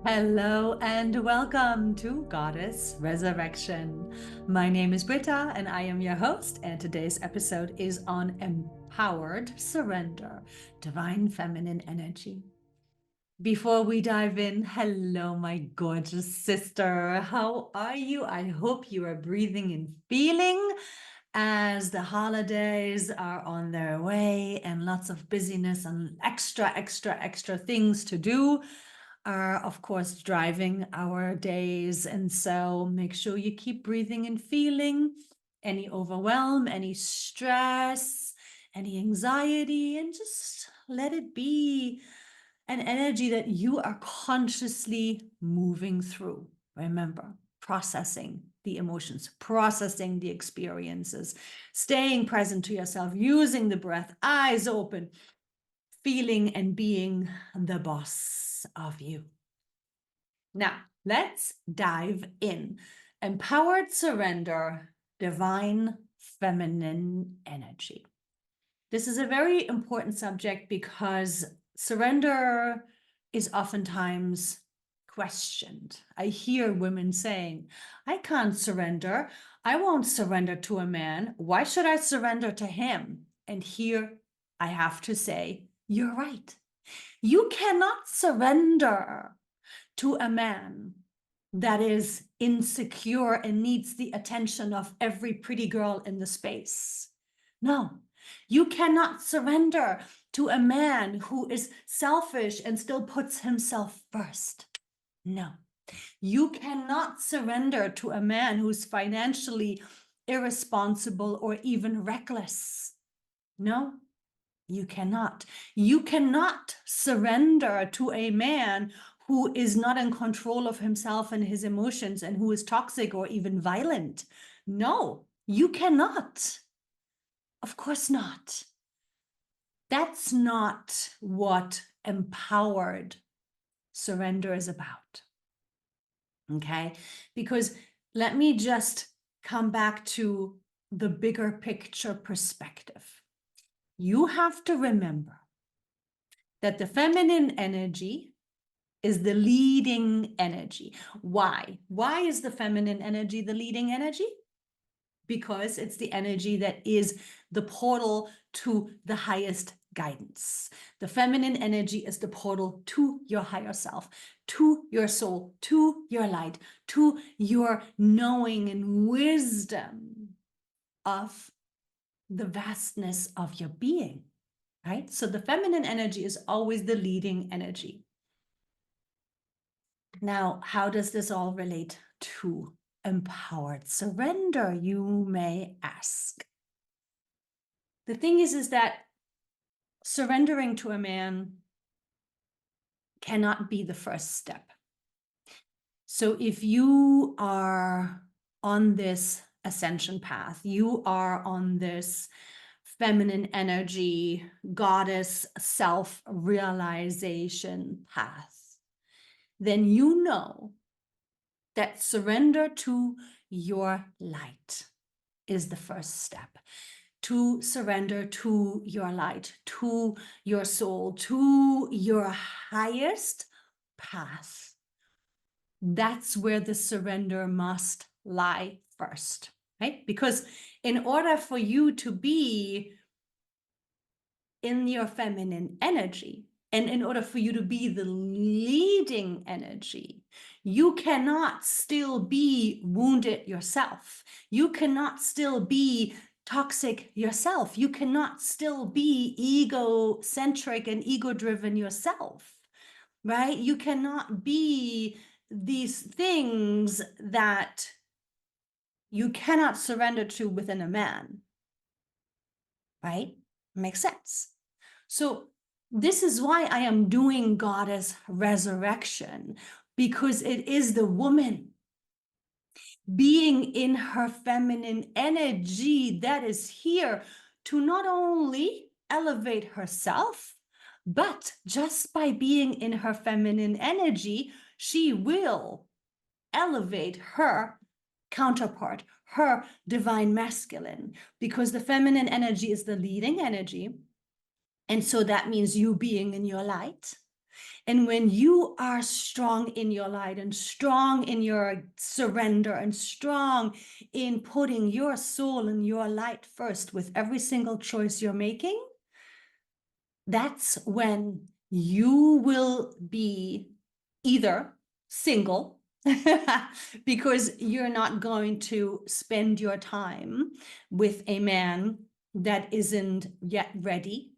Hello and welcome to Goddess Resurrection. My name is Britta and I am your host, and today's episode is on empowered surrender, divine feminine energy. Before we dive in, hello, my gorgeous sister. How are you? I hope you are breathing and feeling as the holidays are on their way and lots of busyness and extra things to do are, of course, driving our days. And so make sure you keep breathing and feeling any overwhelm, any stress, any anxiety, and just let it be an energy that you are consciously moving through. Remember, processing the emotions, processing the experiences, staying present to yourself, using the breath, eyes open, feeling and being the boss of you. Now, let's dive in. Empowered surrender, divine feminine energy. This is a very important subject because surrender is oftentimes questioned. I hear women saying, I can't surrender. I won't surrender to a man. Why should I surrender to him? And here I have to say, you're right. You cannot surrender to a man that is insecure and needs the attention of every pretty girl in the space. No, you cannot surrender to a man who is selfish and still puts himself first. No, you cannot surrender to a man who's financially irresponsible or even reckless. No, you cannot. You cannot surrender to a man who is not in control of himself and his emotions and who is toxic or even violent. No, you cannot. Of course not. That's not what empowered surrender is about. Okay? Because let me just come back to the bigger picture perspective. You have to remember that the feminine energy is the leading energy. Why? Why is the feminine energy the leading energy? Because it's the energy that is the portal to the highest guidance. The feminine energy is the portal to your higher self, to your soul, to your light, to your knowing and wisdom of the vastness of your being, right? So the feminine energy is always the leading energy. Now, how does this all relate to empowered surrender, you may ask? The thing is that surrendering to a man cannot be the first step. So if you are on this ascension path, you are on this feminine energy, goddess self-realization path, then you know that surrender to your light is the first step. To surrender to your light, to your soul, to your highest path. That's where the surrender must lie first, right? Because in order for you to be in your feminine energy, and in order for you to be the leading energy, you cannot still be wounded yourself. You cannot still be toxic yourself. You cannot still be egocentric and ego-driven yourself, right? You cannot be these things that you cannot surrender to within a man, right? Makes sense. So this is why I am doing Goddess Resurrection, because it is the woman being in her feminine energy that is here to not only elevate herself, but just by being in her feminine energy, she will elevate her counterpart, her divine masculine, because the feminine energy is the leading energy. And so that means you being in your light. And when you are strong in your light and strong in your surrender and strong in putting your soul and your light first with every single choice you're making, that's when you will be either single because you're not going to spend your time with a man that isn't yet ready,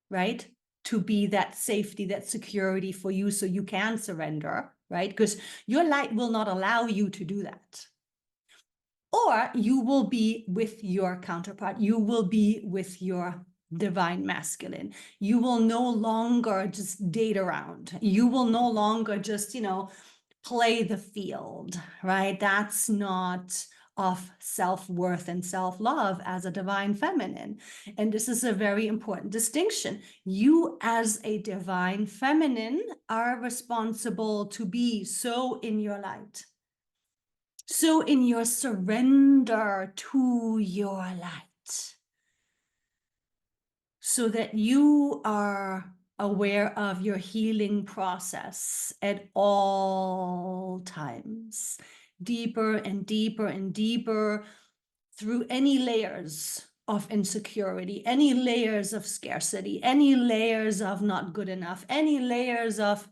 right? To be that safety, that security for you so you can surrender, right? Because your light will not allow you to do that. Or you will be with your counterpart. You will be with your divine masculine. You will no longer just date around. You will no longer just, play the field, right? That's not of self-worth and self-love as a divine feminine. And this is a very important distinction. You as a divine feminine are responsible to be so in your light, so in your surrender to your light, so that you are aware of your healing process at all times, deeper and deeper and deeper through any layers of insecurity, any layers of scarcity, any layers of not good enough, any layers of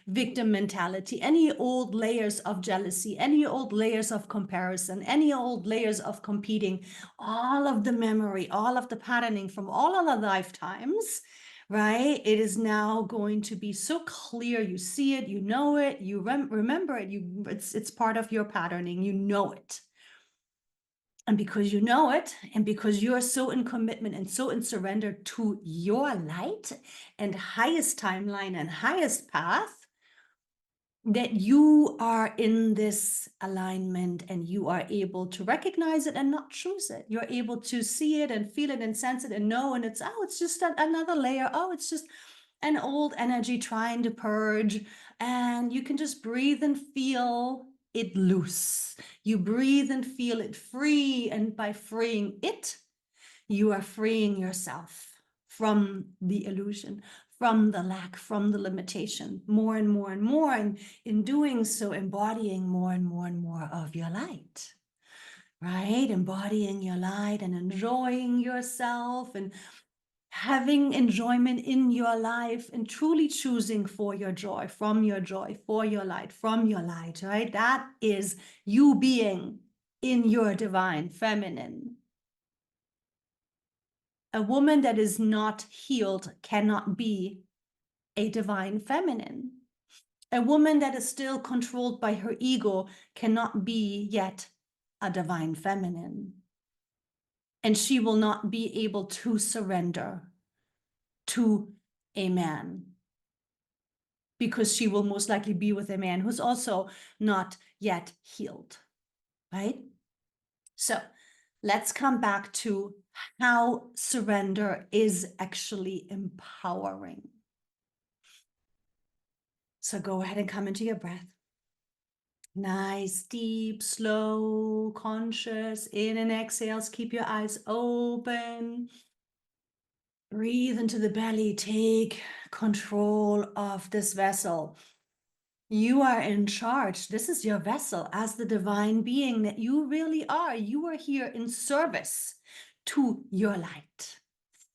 victim mentality, any old layers of jealousy, any old layers of comparison, any old layers of competing, all of the memory, all of the patterning from all of the lifetimes, right? It is now going to be so clear. You see it, you know it, you remember it, it's part of your patterning, you know it. And because you know it, and because you are so in commitment and so in surrender to your light and highest timeline and highest path, that you are in this alignment and you are able to recognize it and not choose it. You're able to see it and feel it and sense it and know, and it's just another layer. Oh, it's just an old energy trying to purge. And you can just breathe and feel it loose. You breathe and feel it free. And by freeing it, you are freeing yourself from the illusion, from the lack, from the limitation, more and more and more. And in doing so, embodying more and more and more of your light, right? Embodying your light and enjoying yourself and having enjoyment in your life and truly choosing for your joy, from your joy, for your light, from your light, right? That is you being in your divine feminine. A woman that is not healed cannot be a divine feminine. A woman that is still controlled by her ego cannot be yet a divine feminine. And she will not be able to surrender to a man because she will most likely be with a man who's also not yet healed, right? So let's come back to how surrender is actually empowering. So go ahead and come into your breath. Nice, deep, slow, conscious in and exhales. Keep your eyes open. Breathe into the belly. Take control of this vessel. You are in charge. This is your vessel as the divine being that you really are. You are here in service to your light,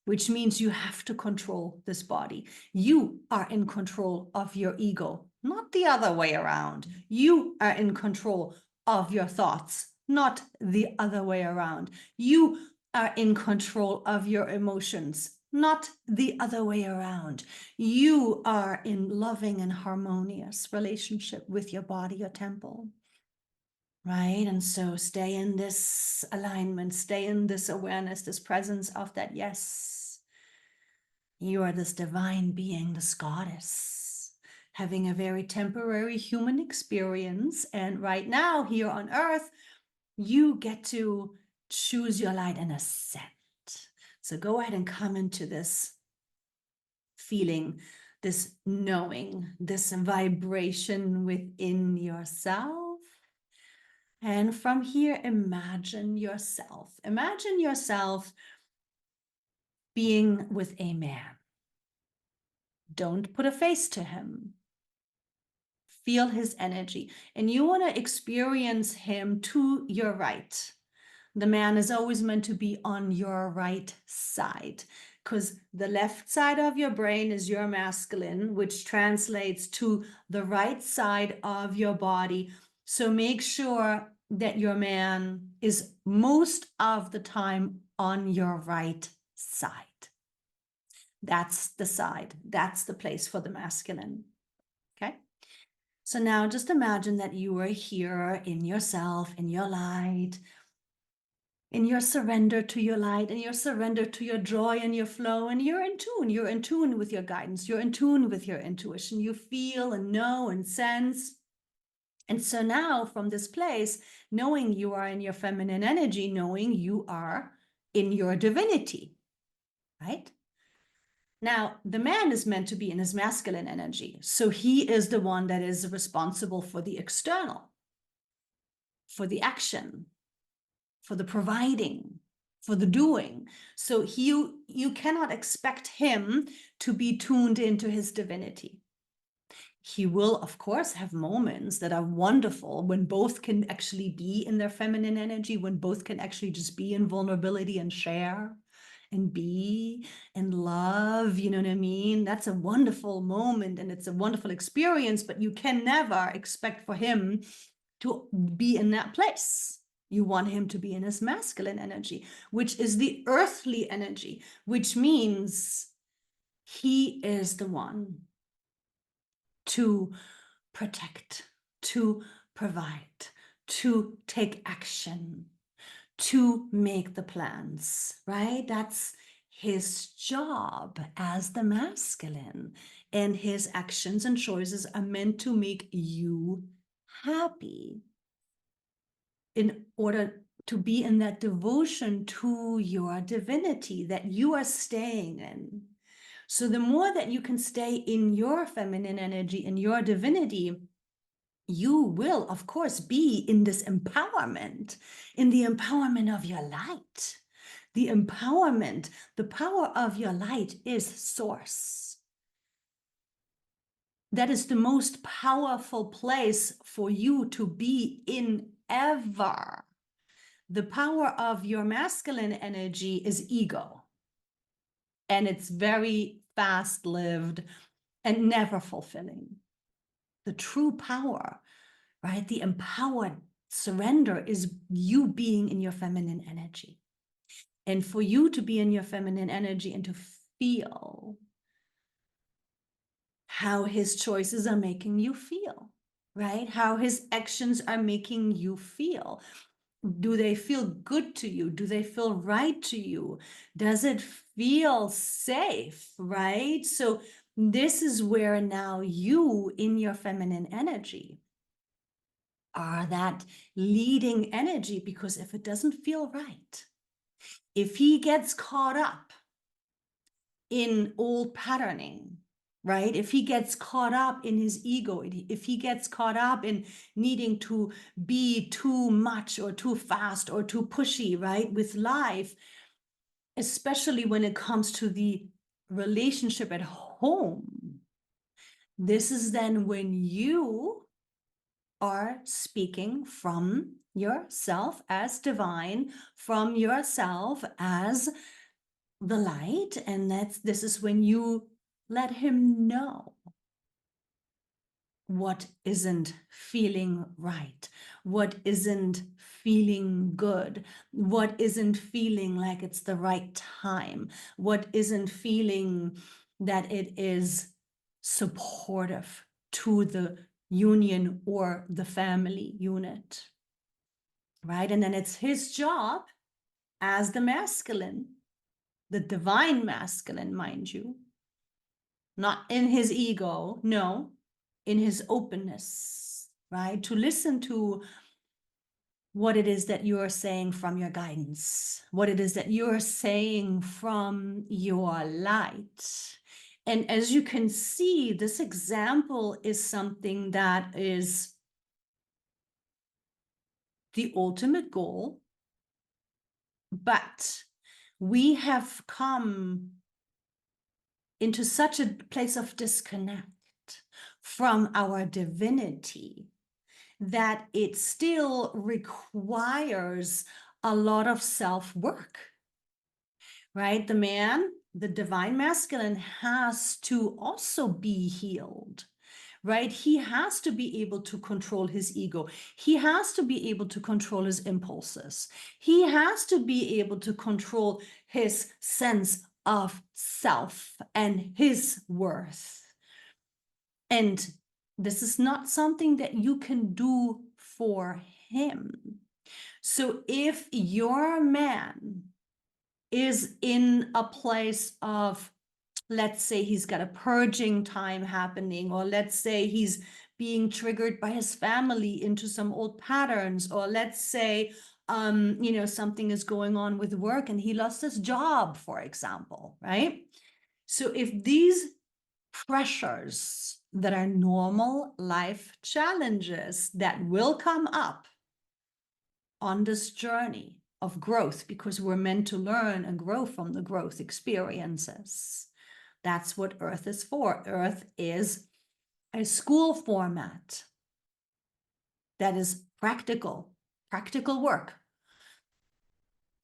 which means you have to control this body. You are in control of your ego, not the other way around. You are in control of your thoughts, not the other way around. You are in control of your emotions, not the other way around. You are in loving and harmonious relationship with your body, your temple. Right? And so stay in this alignment, stay in this awareness, this presence of that yes. You are this divine being, this goddess, having a very temporary human experience. And right now, here on earth, you get to choose your light and ascend. So go ahead and come into this feeling, this knowing, this vibration within yourself. And from here, imagine yourself. Imagine yourself being with a man. Don't put a face to him. Feel his energy. And you want to experience him to your right. The man is always meant to be on your right side, because the left side of your brain is your masculine, which translates to the right side of your body. So make sure that your man is most of the time on your right side. That's the side. That's the place for the masculine. Okay. So now just imagine that you are here in yourself, in your light, in your surrender to your light, and your surrender to your joy and your flow, and you're in tune. You're in tune with your guidance. You're in tune with your intuition. You feel and know and sense. And so now from this place, knowing you are in your feminine energy, knowing you are in your divinity, right? Now, the man is meant to be in his masculine energy. So he is the one that is responsible for the external, for the action, for the providing, for the doing. So you cannot expect him to be tuned into his divinity. He will, of course, have moments that are wonderful when both can actually be in their feminine energy, when both can actually just be in vulnerability and share and be and love, you know what I mean? That's a wonderful moment and it's a wonderful experience, but you can never expect for him to be in that place. You want him to be in his masculine energy, which is the earthly energy, which means he is the one to protect, to provide, to take action, to make the plans, right? That's his job as the masculine. And his actions and choices are meant to make you happy in order to be in that devotion to your divinity that you are staying in. So the more that you can stay in your feminine energy, in your divinity, you will, of course, be in this empowerment, in the empowerment of your light. The empowerment, the power of your light is source. That is the most powerful place for you to be in ever. The power of your masculine energy is ego. And it's very fast-lived and never fulfilling. The true power, right? The empowered surrender is you being in your feminine energy. And for you to be in your feminine energy and to feel how his choices are making you feel, right? How his actions are making you feel. Do they feel good to you? Do they feel right to you? Does it feel safe, right? So this is where now you in your feminine energy are that leading energy, because if it doesn't feel right, if he gets caught up in old patterning, right? If he gets caught up in his ego, if he gets caught up in needing to be too much or too fast or too pushy, right, with life, especially when it comes to the relationship at home, this is then when you are speaking from yourself as divine, from yourself as the light, and this is when you let him know what isn't feeling right, what isn't feeling good, what isn't feeling like it's the right time, what isn't feeling that it is supportive to the union or the family unit, right? And then it's his job as the masculine, the divine masculine, mind you, not in his ego, no, in his openness, right? To listen to what it is that you're saying from your guidance, what it is that you're saying from your light. And as you can see, this example is something that is the ultimate goal, but we have come into such a place of disconnect from our divinity that it still requires a lot of self-work, right? The man, the divine masculine, has to also be healed, right? He has to be able to control his ego. He has to be able to control his impulses. He has to be able to control his sense of self and his worth. And this is not something that you can do for him. So if your man is in a place of, let's say he's got a purging time happening, or let's say he's being triggered by his family into some old patterns, or let's say, something is going on with work and he lost his job, for example, right? So if these pressures that are normal life challenges that will come up on this journey of growth, because we're meant to learn and grow from the growth experiences. That's what Earth is for. Earth is a school format that is practical work.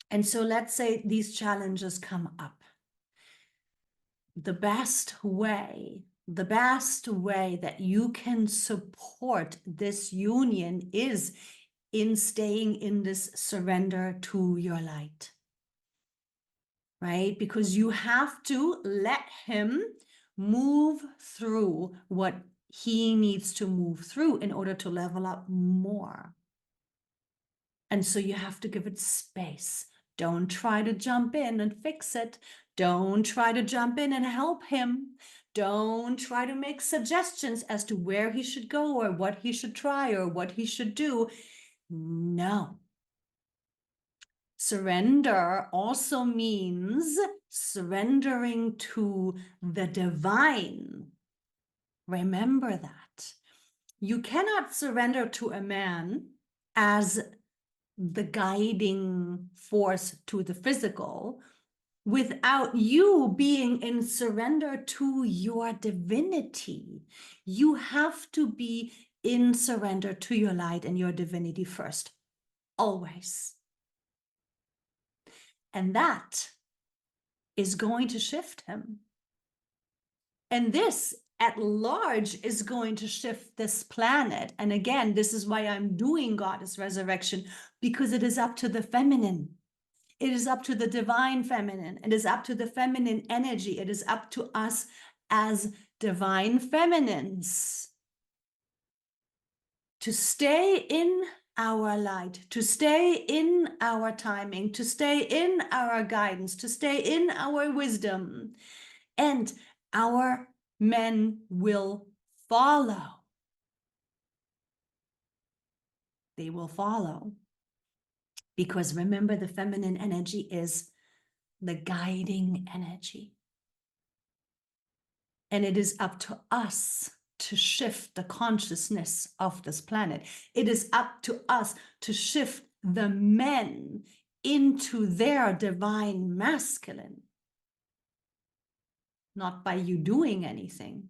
And so let's say these challenges come up. The best way that you can support this union is in staying in this surrender to your light, right? Because you have to let him move through what he needs to move through in order to level up more. And so you have to give it space. Don't try to jump in and fix it. Don't try to jump in and help him. Don't try to make suggestions as to where he should go or what he should try or what he should do. No. Surrender also means surrendering to the divine. Remember that. You cannot surrender to a man as the guiding force to the physical without you being in surrender to your divinity. You have to be in surrender to your light and your divinity first, always. And that is going to shift him. And this at large is going to shift this planet. And again, this is why I'm doing Goddess Resurrection, because it is up to the feminine. It is up to the divine feminine. It is up to the feminine energy. It is up to us as divine feminines to stay in our light, to stay in our timing, to stay in our guidance, to stay in our wisdom. And our men will follow. They will follow. Because remember, the feminine energy is the guiding energy. And it is up to us to shift the consciousness of this planet. It is up to us to shift the men into their divine masculine. Not by you doing anything,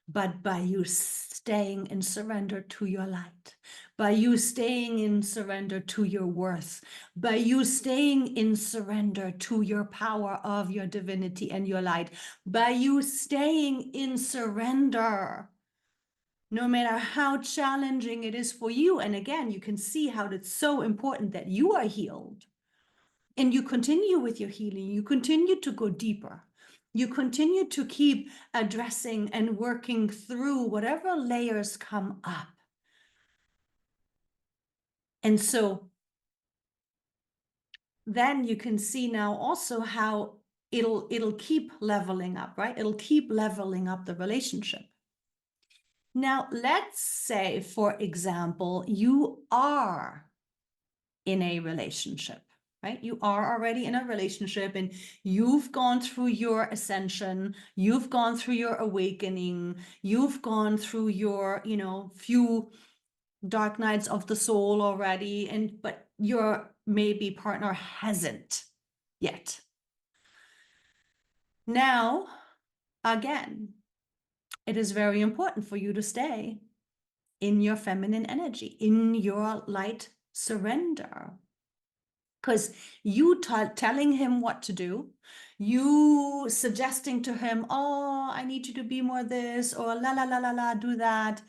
but by you staying in surrender to your light, by you staying in surrender to your worth, by you staying in surrender to your power of your divinity and your light, by you staying in surrender, no matter how challenging it is for you. And again, you can see how it's so important that you are healed and you continue with your healing, you continue to go deeper. You continue to keep addressing and working through whatever layers come up. And so then you can see now also how it'll keep leveling up, right? It'll keep leveling up the relationship. Now, let's say, for example, you are in a relationship. Right? You are already in a relationship and you've gone through your ascension, you've gone through your awakening, you've gone through your, few dark nights of the soul already, but your maybe partner hasn't yet. Now, again, it is very important for you to stay in your feminine energy, in your light surrender. Because you telling him what to do, you suggesting to him, oh, I need you to be more this, or la la la la la, do that.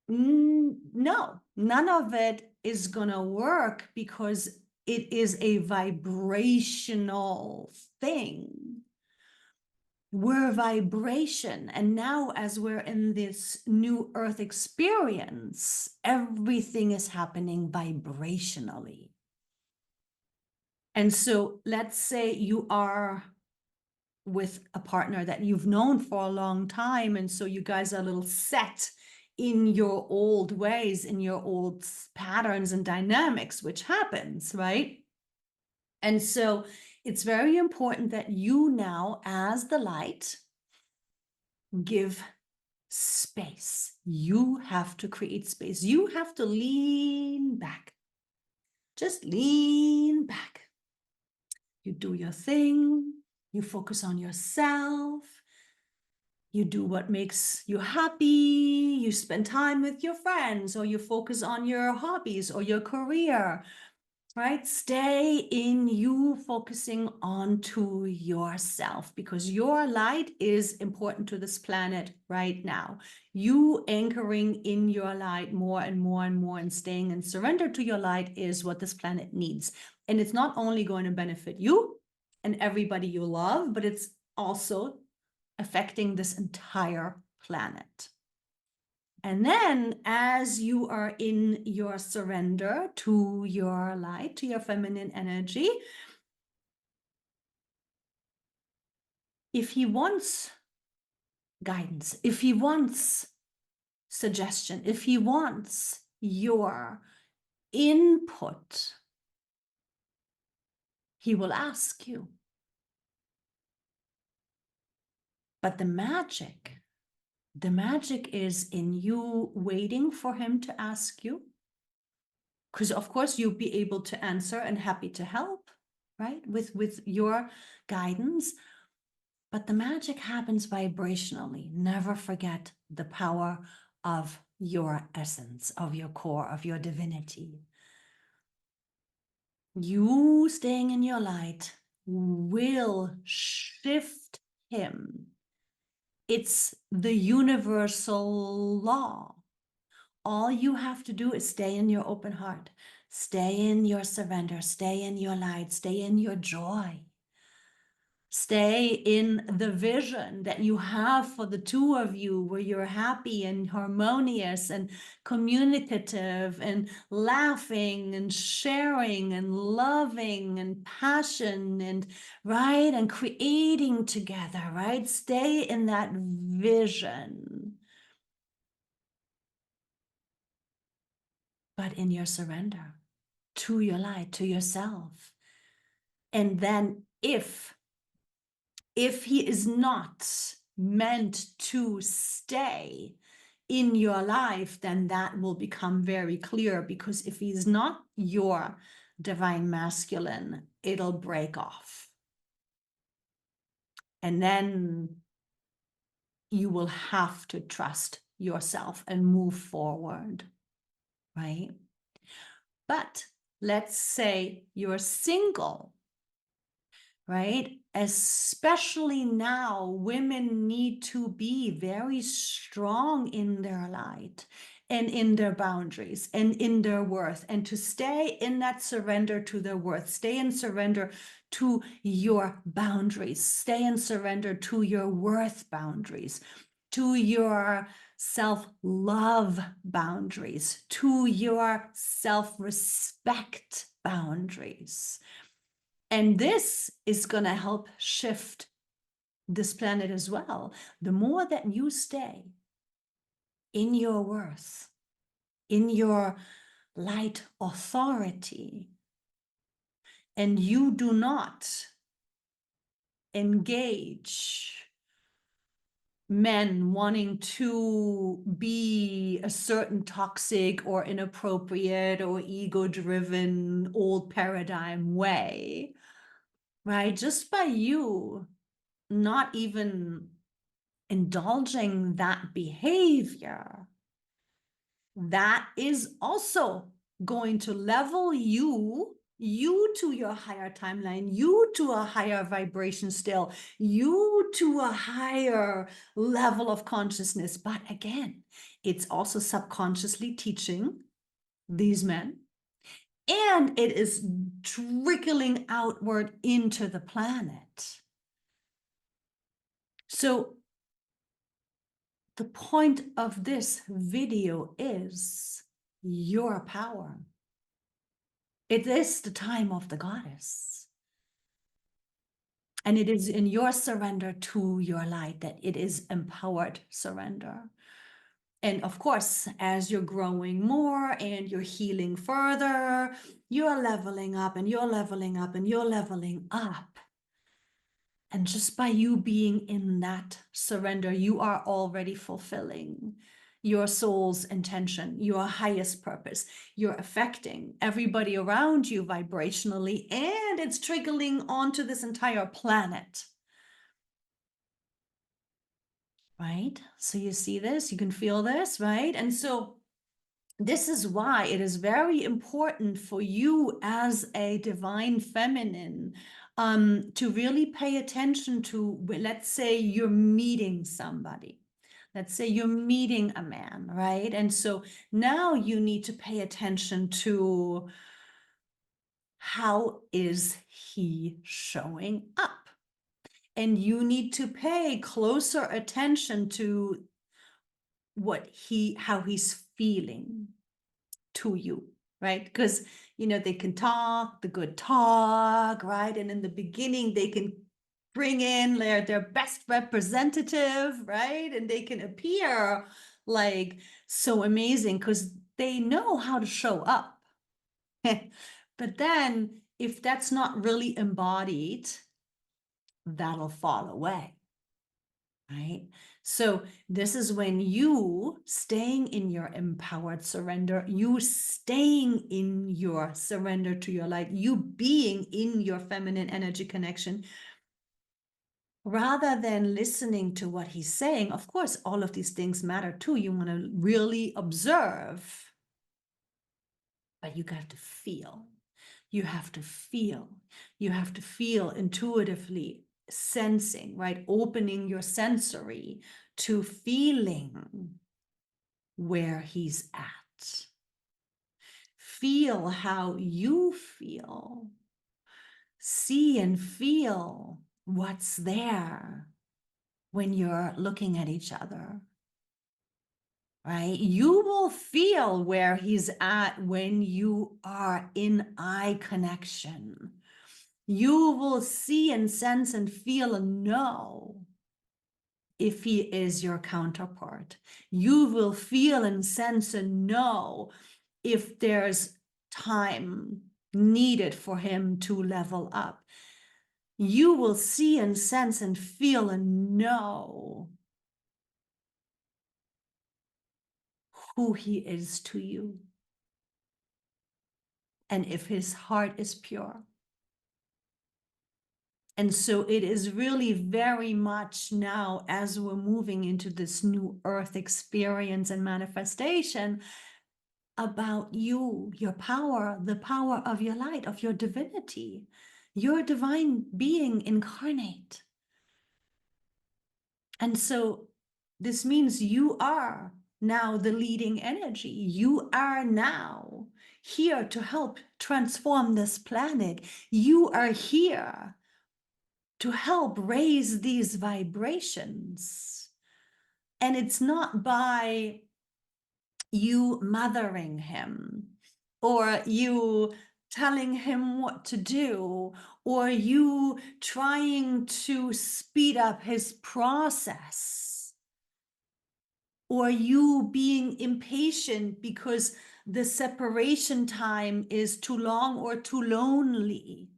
No, none of it is gonna work because it is a vibrational thing. We're vibration. And now, as we're in this new earth experience, everything is happening vibrationally. And so let's say you are with a partner that you've known for a long time. And so you guys are a little set in your old ways, in your old patterns and dynamics, which happens, right? And so it's very important that you now, as the light, give space. You have to create space. You have to lean back. Just lean back. You do your thing. You focus on yourself. You do what makes you happy. You spend time with your friends, or you focus on your hobbies or your career, right? Stay in you, focusing on to yourself, because your light is important to this planet right now. You anchoring in your light more and more and more and staying in surrender to your light is what this planet needs. And it's not only going to benefit you and everybody you love, but it's also affecting this entire planet. And then, as you are in your surrender to your light, to your feminine energy, if he wants guidance, if he wants suggestion, if he wants your input, he will ask you. But the magic is in you waiting for him to ask you. Because of course you'll be able to answer and happy to help, right? With your guidance. But the magic happens vibrationally. Never forget the power of your essence, of your core, of your divinity. You staying in your light will shift him. It's the universal law. All you have to do is stay in your open heart, stay in your surrender, stay in your light, stay in your joy. Stay in the vision that you have for the two of you, where you're happy and harmonious and communicative and laughing and sharing and loving and passion and right and creating together, right? Stay in that vision, but in your surrender to your light, to yourself. And then if he is not meant to stay in your life, then that will become very clear, because if he's not your divine masculine, it'll break off. And then you will have to trust yourself and move forward, right? But let's say you're single, right? Especially now, women need to be very strong in their light and in their boundaries and in their worth, and to stay in that surrender to their worth, stay in surrender to your boundaries, stay in surrender to your worth boundaries, to your self-love boundaries, to your self-respect boundaries. And this is going to help shift this planet as well. The more that you stay in your worth, in your light authority, and you do not engage men wanting to be a certain toxic or inappropriate or ego-driven old paradigm way, right? Just by you not even indulging that behavior, that is also going to level you to your higher timeline, you to a higher vibration still, you to a higher level of consciousness. But again, it's also subconsciously teaching these men, and it is trickling outward into the planet. So the point of this video is your power. It is the time of the goddess. And it is in your surrender to your light that it is empowered surrender. And of course, as you're growing more and you're healing further, you're leveling up and you're leveling up and you're leveling up. And just by you being in that surrender, you are already fulfilling your soul's intention, your highest purpose. You're affecting everybody around you vibrationally, and it's trickling onto this entire planet. Right? So you see this, you can feel this, right? And so this is why it is very important for you as a divine feminine to really pay attention to, let's say you're meeting somebody. Let's say you're meeting a man, right? And so now you need to pay attention to how is he showing up? And you need to pay closer attention to how he's feeling to you, right? Because, they can talk the good talk, right? And in the beginning, they can bring in their best representative, right? And they can appear like so amazing because they know how to show up. But then if that's not really embodied, that'll fall away. Right? So this is when you staying in your empowered surrender, you staying in your surrender to your light, you being in your feminine energy connection, rather than listening to what he's saying. Of course, all of these things matter too. You want to really observe, but you got to feel. You have to feel. You have to feel intuitively, sensing, right? Opening your sensory to feeling where he's at. Feel how you feel. See and feel what's there when you're looking at each other. Right? You will feel where he's at when you are in eye connection. You will see and sense and feel and know if he is your counterpart. You will feel and sense and know if there's time needed for him to level up. You will see and sense and feel and know who he is to you, and if his heart is pure. And so it is really very much now, as we're moving into this new earth experience and manifestation, about you, your power, the power of your light, of your divinity, your divine being incarnate. And so this means you are now the leading energy. You are now here to help transform this planet. You are here to help raise these vibrations. And it's not by you mothering him, or you telling him what to do, or you trying to speed up his process, or you being impatient because the separation time is too long or too lonely.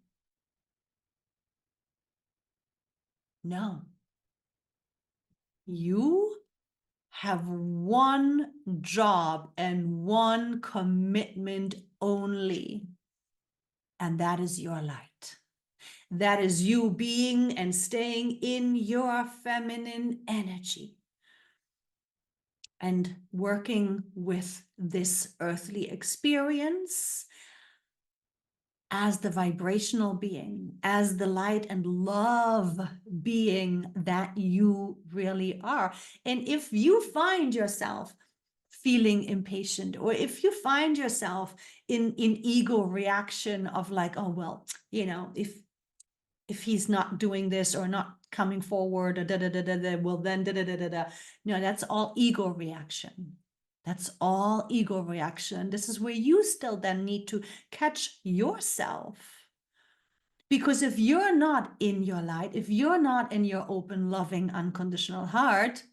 No. You have one job and one commitment only, and that is your light. That is you being and staying in your feminine energy and working with this earthly experience as the vibrational being, as the light and love being that you really are. And if you find yourself feeling impatient, or if you find yourself in ego reaction of like, oh, well, if he's not doing this or not coming forward, or well then no, that's all ego reaction. That's all ego reaction. This is where you still then need to catch yourself. Because if you're not in your light, if you're not in your open, loving, unconditional heart,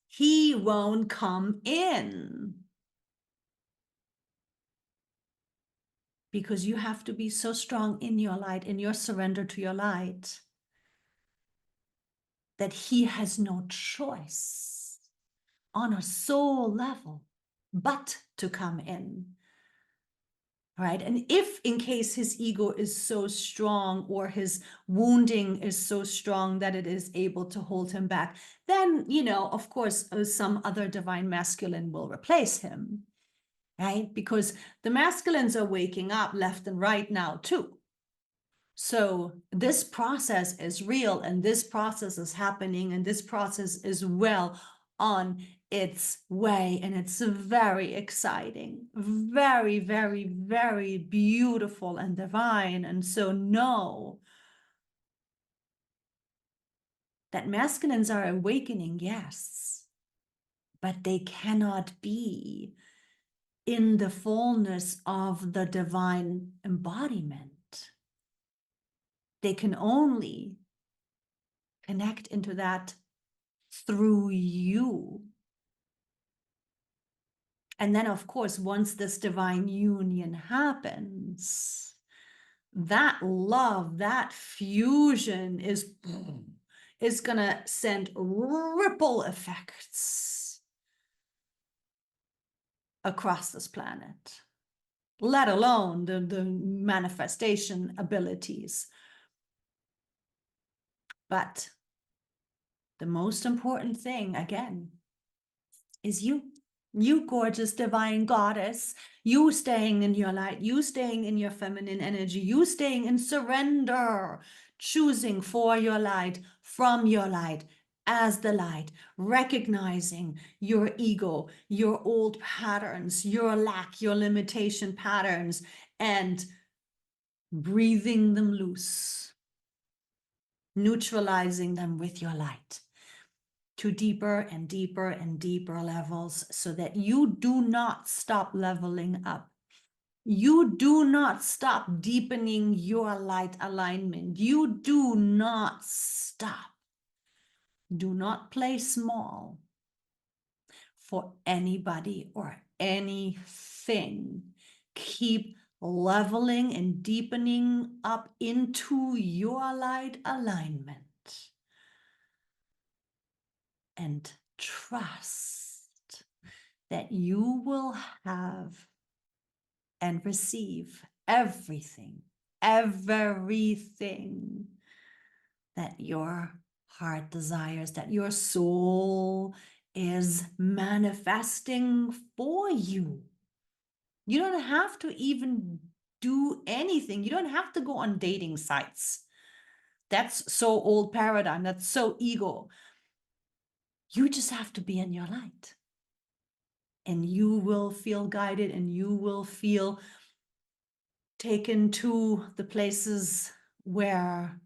he won't come in. Because you have to be so strong in your light, in your surrender to your light, that he has no choice on a soul level but to come in. Right? And if in case his ego is so strong or his wounding is so strong that it is able to hold him back, then, of course, some other divine masculine will replace him, right? Because the masculines are waking up left and right now too. So this process is real, and this process is happening, and this process is well on its way, and it's very exciting, very, very, very beautiful and divine. And so know that masculines are awakening, yes, but they cannot be in the fullness of the divine embodiment. They can only connect into that through you. And then, of course, once this divine union happens, that love, that fusion is going to send ripple effects across this planet, let alone the manifestation abilities. But the most important thing, again, is you gorgeous divine goddess, you staying in your light, you staying in your feminine energy, you staying in surrender, choosing for your light, from your light, as the light, recognizing your ego, your old patterns, your lack, your limitation patterns, and breathing them loose, neutralizing them with your light to deeper and deeper and deeper levels, so that you do not stop leveling up. You do not stop deepening your light alignment. You do not stop. Do not play small for anybody or anything. Keep leveling and deepening up into your light alignment. And trust that you will have and receive everything that your heart desires, that your soul is manifesting for you. You don't have to even do anything. You don't have to go on dating sites. That's so old paradigm. That's so ego. You just have to be in your light. And you will feel guided, and you will feel taken to the places where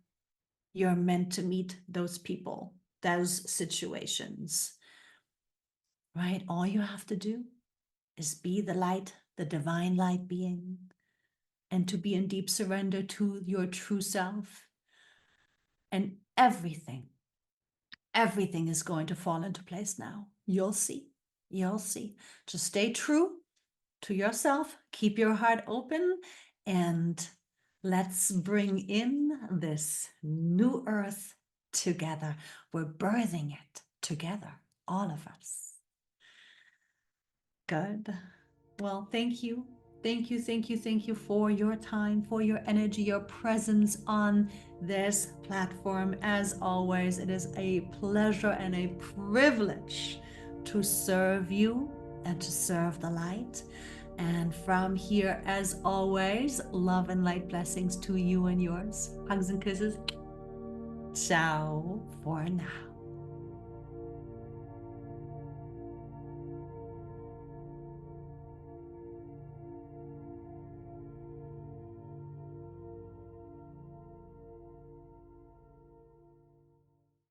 you're meant to meet those people, those situations, right? All you have to do is be the light, the divine light being, and to be in deep surrender to your true self. And everything is going to fall into place now. You'll see. You'll see. Just stay true to yourself, keep your heart open, and let's bring in this new earth together. We're birthing it together, all of us. Good. Well, thank you. Thank you for your time, for your energy, your presence on this platform. As always, it is a pleasure and a privilege to serve you and to serve the light. And from here, as always, love and light blessings to you and yours. Hugs and kisses. Ciao for now.